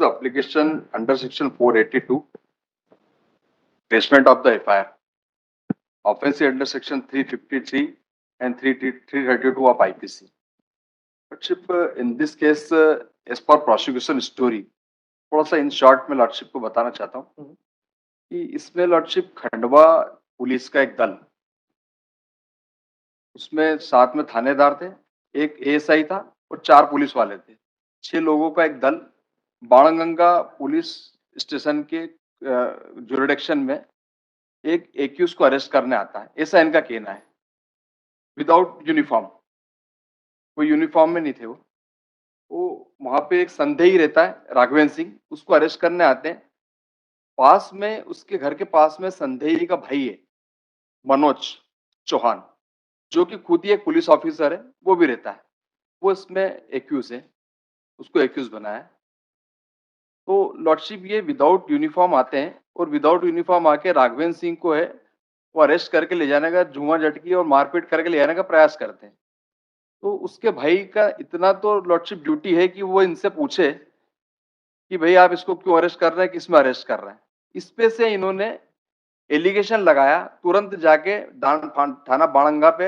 the application under section 482, placement of the FIR, offense under section 353 and 332 of IPC. Lordship, in this case, as per prosecution story, थोड़ा सा in short में lordship को बताना चाहता हूँ कि इसमें लॉर्डशिप खंडवा पुलिस का एक दल, उसमें 7 में थानेदार थे, एक एएसआई था और 4 पुलिस वाले थे। 6 लोगों का एक दल बाणगंगा पुलिस स्टेशन के जुरिडिक्शन में एक एक्यूज को अरेस्ट करने आता है, ऐसा इनका कहना है। विदाउट यूनिफॉर्म, कोई यूनिफॉर्म में नहीं थे वो वहां पे एक संदेही रहता है राघवेंद्र सिंह, उसको अरेस्ट करने आते हैं। पास में उसके घर के पास में संदेही का भाई है मनोज चौहान, जो कि खुद ही एक पुलिस ऑफिसर है, वो भी रहता है। वो इसमें एक्यूज है, उसको एक्यूज बनाया है। तो लॉर्डशिप ये विदाउट यूनिफॉर्म आते हैं और विदाउट यूनिफॉर्म आके राघवेंद्र सिंह को है वो अरेस्ट करके ले जाने का, झूमा झटकी और मारपीट करके ले जाने का प्रयास करते हैं। तो उसके भाई का इतना तो लॉर्डशिप ड्यूटी है कि वो इनसे पूछे कि भाई आप इसको क्यों अरेस्ट कर रहे हैं, किस में अरेस्ट कर रहे हैं। इस पे से इन्होंने एलिगेशन लगाया, तुरंत जाके थाना बाणगंगा पे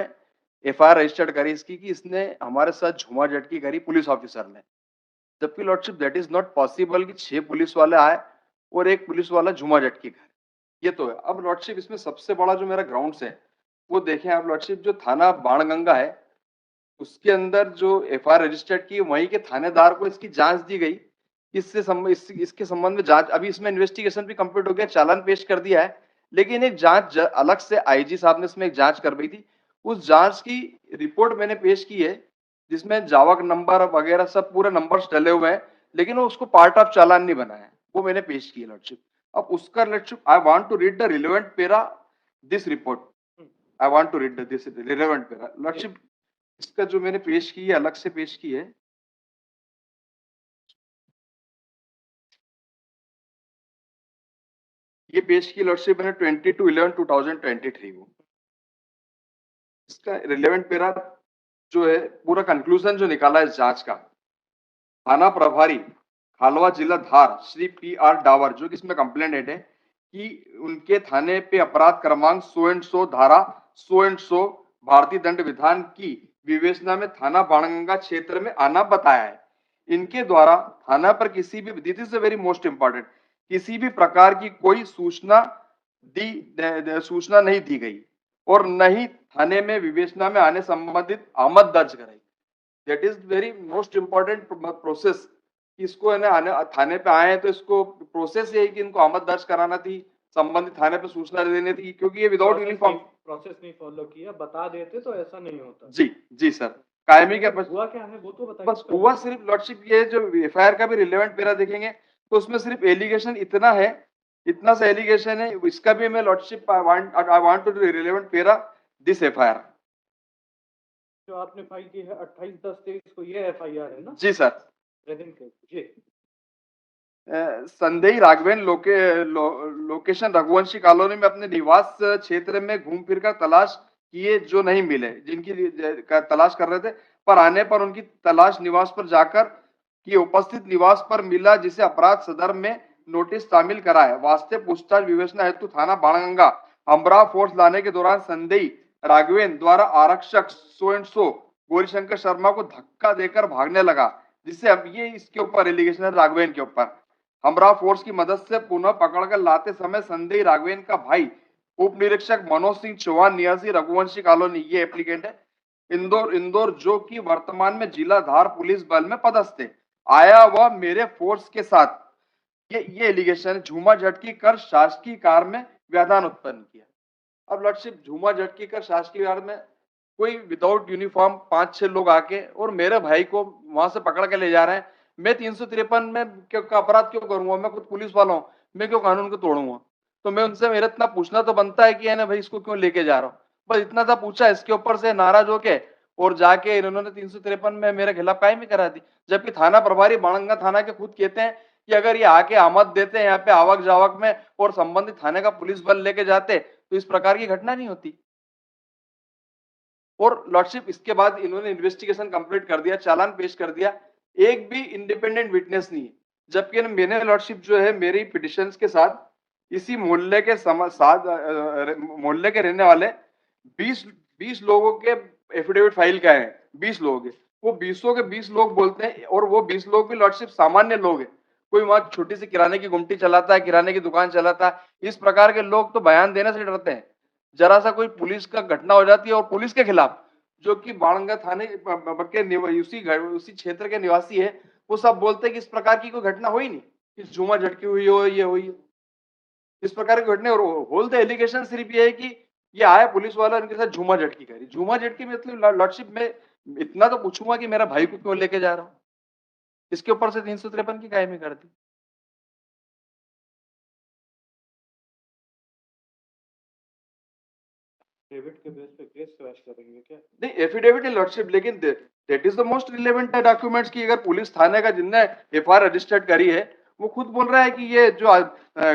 एफआईआर रजिस्टर्ड करी इसकी कि इसने हमारे साथ झूमा झटकी करी पुलिस ऑफिसर ने। जबकि lordship that is not possible कि 6 पुलिस वाले आए और एक पुलिस वाला झूमा झटकी करे, ये तो है। अब लॉर्डशिप इसमें सबसे बड़ा जो मेरा ग्राउंड्स है वो देखें आप लॉर्डशिप, जो थाना बाणगंगा है उसके अंदर जो एफआईआर रजिस्टर्ड की, वहीं के थानेदार को इसकी जांच दी गई। इसके संबंध में जांच, अभी इसमें इन्वेस्टिगेशन भी कंप्लीट हो गया, चालान पेश कर दिया है, लेकिन एक जांच अलग से आईजी साहब ने इसमें एक जांच करवाई थी। उस जांच की रिपोर्ट मैंने पेश की है, जिसमें जावक नंबर वगैरह सब पूरे नंबर्स डले हुए हैं, लेकिन वो उसको पार्ट ऑफ चालान नहीं बनाया, वो मैंने पेश की है लॉर्डशिप। अब उसका lordship I want to read the relevant para this report, I want to read this relevant para lordship. इसका जो मैंने पेश की है, अलग से पेश की है, ये पेश की लॉर्डशिप मैंने 22/11/2023 को। इसका रिलेवेंट पेरा जो है, पूरा कंक्लूजन जो निकाला है इस जांच का, थाना प्रभारी खालवा जिला धार श्री PR डावर, जो कि इसमें कंप्लेंट है कि उनके थाने पे अपराध क्रमांक 100 धारा 100 भारतीय दंड विधान की विवेचना में थाना बाणगंगा क्षेत्र में आना बताया है। इनके द्वारा थाना पर किसी भी, this is very most important, किसी भी प्रकार की कोई सूचना नहीं दी गई और न ही थाने में विवेचना में आने संबंधित आमद दर्ज कराई। That is very most important process. इसको है ना, थाने पे आए तो इसको प्रोसेस यही कि इनको आमद दर्ज कराना थी, संबंधित थाने पे सूचना देनी थी, क्योंकि ये विदाउट यूनिफॉर्म प्रोसेस नहीं फॉलो किया, बता देते तो ऐसा नहीं होता। जी सर, कायमी क्या हुआ क्या है वो तो बताइए। बस हुआ सिर्फ लॉर्डशिप, ये जो एफआईआर का भी रिलेवेंट पेरा देखेंगे तो उसमें सिर्फ एलिगेशन इतना है, इतना सा एलिगेशन है। इसका भी मैं lordship I want to do relevant para this FIR जो आपने फाइल की है 28/10/23 को, ये एफआईआर है ना? जी सर। प्रेजेंट केस जी। संदेही राघवेंद्र लोकेशन रघुवंशी कॉलोनी में अपने निवास क्षेत्र में घूम फिर कर तलाश किए जो नहीं मिले, जिनकी तलाश कर रहे थे, पर आने पर उनकी तलाश निवास पर जाकर कि उपस्थित निवास पर मिला, जिसे अपराध संदर्भ में नोटिस शामिल करा है। वास्तव पूछताछ विवेचना हेतु थाना बाणगंगा अमरा फोर्स लाने के दौरान संदेही राघवेंद्र द्वारा आरक्षक 100 गौरीशंकर शर्मा को धक्का देकर भागने लगा, जिससे अब ये इसके ऊपर एलिगेशन है राघवेंद्र के ऊपर। हमरा फोर्स की मदद से पुनः पकड़कर लाते समय संदेही राघवेंद्र का भाई उप निरीक्षक मनोज सिंह चौहान निवासी रघुवंशी कॉलोनी, ये एप्लीकेंट है, इंदौर जो कि वर्तमान में जिला धार पुलिस बल में पदस्थ है, आया वह मेरे फोर्स के साथ, ये एलिगेशन, झूमा झटकी कर शासकीय कार में व्यवधान उत्पन्न किया। अब लॉर्डशिप, झूमा झटकी कर शासकीय कार में कोई विदाउट यूनिफॉर्म 5-6 लोग आके और मेरे भाई को वहां से पकड़ के ले जा रहे हैं। मैं 353 में का अपराध क्यों करूंगा? मैं खुद पुलिस वाला हूं, मैं क्यों कानून को तोड़ूंगा? तो मैं उनसे, मेरा इतना पूछना तो बनता है कि है ना भाई, इसको क्यों लेके जा रहा हूँ? बस इतना सा पूछा, इसके ऊपर से नाराज होके और जाके इन्होंने 353 में मेरे खिलाफ कायमी करा दी। जबकि थाना प्रभारी बाणगंगा थाना के खुद कहते हैं कि अगर ये आके आमद देते हैं यहाँ पे आवक जावक में और संबंधित थाने का पुलिस बल लेके जाते तो इस प्रकार की घटना नहीं होती। और लॉर्डशिप, इसके बाद इन्होंने इन्वेस्टिगेशन कंप्लीट कर दिया, चालान पेश कर दिया, एक भी इंडिपेंडेंट विटनेस नहीं है। जबकि मैंने लॉर्डशिप जो है मेरी पिटिशंस के साथ इसी मोहल्ले के मोहल्ले के रहने वाले 20 लोगों के एफिडेविट फाइल किए हैं, 20 लोगों के। वो 20 के 20 लोग बोलते हैं, और वो 20 लोग भी लॉर्डशिप सामान्य लोग हैं। कोई वहां छोटी सी किराने की गुमटी चलाता है, किराने की दुकान चलाता है। इस प्रकार के लोग तो बयान देने से डरते हैं। जरा सा कोई पुलिस का घटना हो जाती है और पुलिस के खिलाफ, जो कि बाणगंगा थाने के उसी क्षेत्र के निवासी है, वो सब बोलते हैं कि इस प्रकार की कोई घटना हुई नहीं, कि झूमा झटकी हुई हो, ये हुई है। इस प्रकार की घटना, और होल द एलिगेशन सिर्फ ये है कि ये आया पुलिस वाला, उनके साथ झूमा झटकी करी। झूमा झटकी मतलब लॉर्डशिप में इतना तो पूछूंगा कि मेरा भाई को क्यों लेके जा रहा हूं, इसके ऊपर से 353 की कायमी कर दी। डेविड के बेस पे केस क्रैश करेंगे क्या? नहीं, एफिडेविट लॉर्डशिप, लेकिन that is the most relevant documents की अगर पुलिस थाने का जिनने एफआईआर रजिस्टर्ड करी है, वो खुद बोल रहा है कि ये जो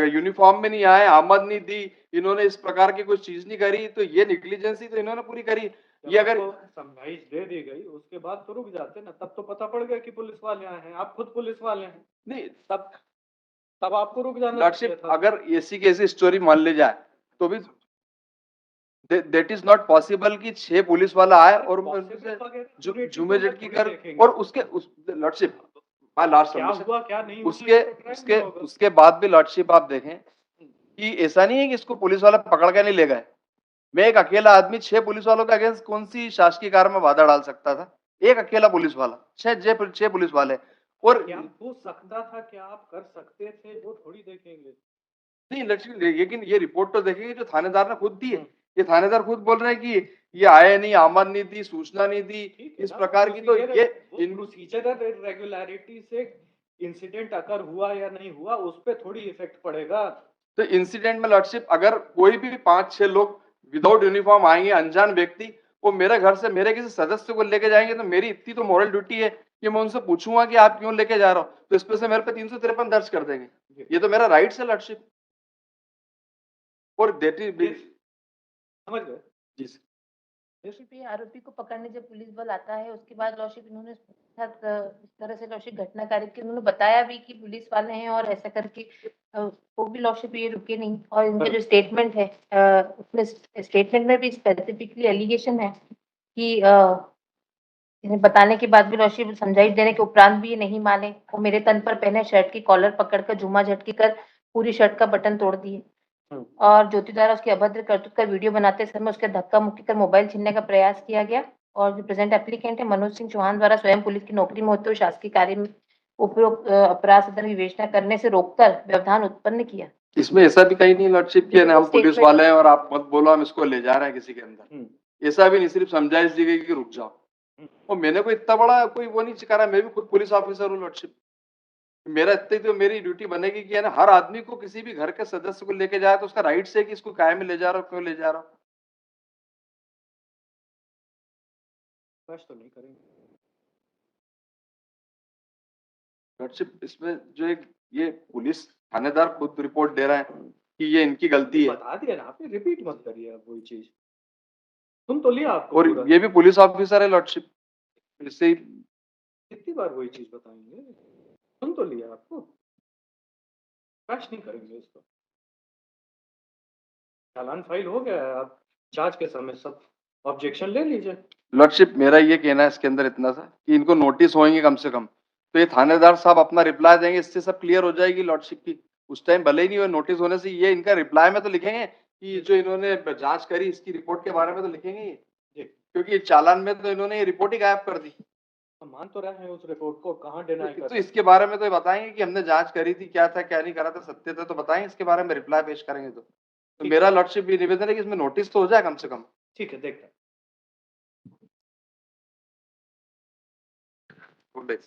यूनिफॉर्म में नहीं आए, आमद नहीं दी, इन्होंने इस प्रकार की कोई चीज नहीं करी, तो ये निग्लिजेंसी तो इन्होंने पूरी करी। ये अगर समझाइश दे दी गई उसके बाद तो रुक जाते ना, तब तो पता पड़ गया कि पुलिस वाले आए हैं, आप खुद पुलिस वाले हैं। नहीं, तब तब आपको रुक जाना चाहिए लॉर्डशिप था। अगर ऐसी की ऐसी स्टोरी मान ले जाए तो भी दैट इज नॉट पॉसिबल कि 6 पुलिस वाला आए और जुमे झटकी कर, और उसके लॉर्डशिप लास्ट क्या सबमिशन, हुआ क्या नहीं हुआ, उसके इस पे ट्रायल उसके नहीं होगा। उसके बाद भी लॉर्डशिप आप देखें कि ऐसा नहीं है कि इसको पुलिस वाला पकड़ के नहीं ले गए। मैं एक अकेला आदमी 6 पुलिस वालों के अगेंस्ट कौन सी शासकीय कार्य में बाधा डाल सकता था? एक अकेला पुलिस वाला, 6 पुलिस वाले। और क्या हो सकता था, क्या आप कर सकते थे, वो थोड़ी देखेंगे। नहीं, लेकिन ये रिपोर्ट तो देखेंगे जो थानेदार ने खुद दी है। ये थानेदार खुद बोल रहे हैं कि ये आए नहीं, आमद नहीं दी, सूचना नहीं दी, इस प्रकार की। तो ये प्रोसीजरल इरेगुलरिटी से इंसिडेंट अगर हुआ या नहीं हुआ उस पे थोड़ी इफेक्ट पड़ेगा। तो इंसिडेंट में लॉर्डशिप अगर कोई भी 5-6 लोग विदाउट यूनिफॉर्म आएंगे, अनजान व्यक्ति, वो मेरे घर से मेरे किसी सदस्य को लेके जाएंगे, तो मेरी इतनी तो मॉरल ड्यूटी है कि मैं उनसे पूछूंगा कि आप क्यों लेके जा रहे हो, तो इस पे से मेरे पे 353 दर्ज कर देंगे। ये तो मेरा राइट है लॉर्डशिप। और दैट इज समझ गए? जी सर। लॉर्डशिप ये आरोपी को पकड़ने जब पुलिस बल आता है उसके बाद लॉर्डशिप इन्होंने साथ इस तरह से लॉर्डशिप घटना कारित की, उन्होंने बताया भी कि पुलिस वाले हैं और ऐसा करके वो भी लॉर्डशिप ये रुके नहीं। और इनके जो स्टेटमेंट है उसमें स्टेटमेंट में भी स्पेसिफिकली एलिगेशन है कि इन्हें बताने के बाद भी लॉर्डशिप समझाइश देने के उपरांत भी ये नहीं माने। वो मेरे तन पर पहने शर्ट की कॉलर पकड़कर झूमा झटकी कर पूरी शर्ट का बटन तोड़ दिए और ज्योति द्वारा उसकी अभद्र करतूत का वीडियो बनाते समय उसके धक्का मुक्की कर मोबाइल छीनने का प्रयास किया गया। और जो प्रेजेंट एप्लीकेंट है मनोज सिंह चौहान द्वारा स्वयं पुलिस की नौकरी में होते हुए शासकीय कार्य में उपयुक्त अपराध सदन विवेचना करने से रोककर व्यवधान उत्पन्न किया। इसमें ऐसा भी कहीं नहीं लॉर्डशिप कि हम पुलिस वाले हैं और आप मत बोलो, हम इसको ले जा रहे हैं किसी के अंदर। ऐसा भी नहीं, सिर्फ समझाइश दी गई कि रुक जाओ। और मैंने कोई इतना बड़ा कोई वो नहीं करा, मैं भी खुद पुलिस ऑफिसर हूँ लॉर्डशिप। मेरा इतनी तो मेरी ड्यूटी बनेगी कि हर आदमी को किसी भी घर के सदस्य को लेके जाए तो उसका राइट है कि इसको काहे में ले जा रहा हूँ, क्यों ले जा रहा हूँ। तो नहीं करेंगे लॉर्डशिप इसमें जो एक ये पुलिस थानेदार खुद रिपोर्ट दे रहा है कि ये इनकी गलती है, बता दिया ना आपने, रिपीट मत करिए आप वही चीज। सुन तो लिया आपको और पूरा। ये भी पुलिस ऑफिसर है लॉर्डशिप, इससे ही कितनी बार वही चीज बताएंगे, सुन तो लिया आपको। क्रैश नहीं करेंगे इसको। चालान फाइल हो गया है, आप जांच के समय सब ऑब्जेक्शन ले लीजिए। लॉर्डशिप मेरा ये कहना है इसके अंदर इतना सा कि इनको नोटिस होंगे कम से कम, तो ये थानेदार साहब अपना रिप्लाई देंगे, इससे सब क्लियर हो जाएगी लॉर्डशिप की। उस टाइम भले ही नहीं हो, नोटिस होने से ये इनका रिप्लाई में तो लिखेंगे कि जो इन्होंने जांच करी इसकी रिपोर्ट के बारे में तो लिखेंगे ये, क्योंकि चालान में तो इन्होंने ये रिपोर्ट ही गायब कर दी। हम मान तो रहे हैं उस रिपोर्ट को, कहाँ डिनाई तो कर। इसके बारे में तो ये बताएंगे कि हमने जांच करी थी, क्या था क्या नहीं करा था, सत्य था, तो बताएंगे इसके बारे में रिप्लाई पेश करेंगे। तो मेरा लॉर्डशिप ये निवेदन है कि इसमें नोटिस तो हो जाए कम से कम। ठीक है, देखते हैं। Good day.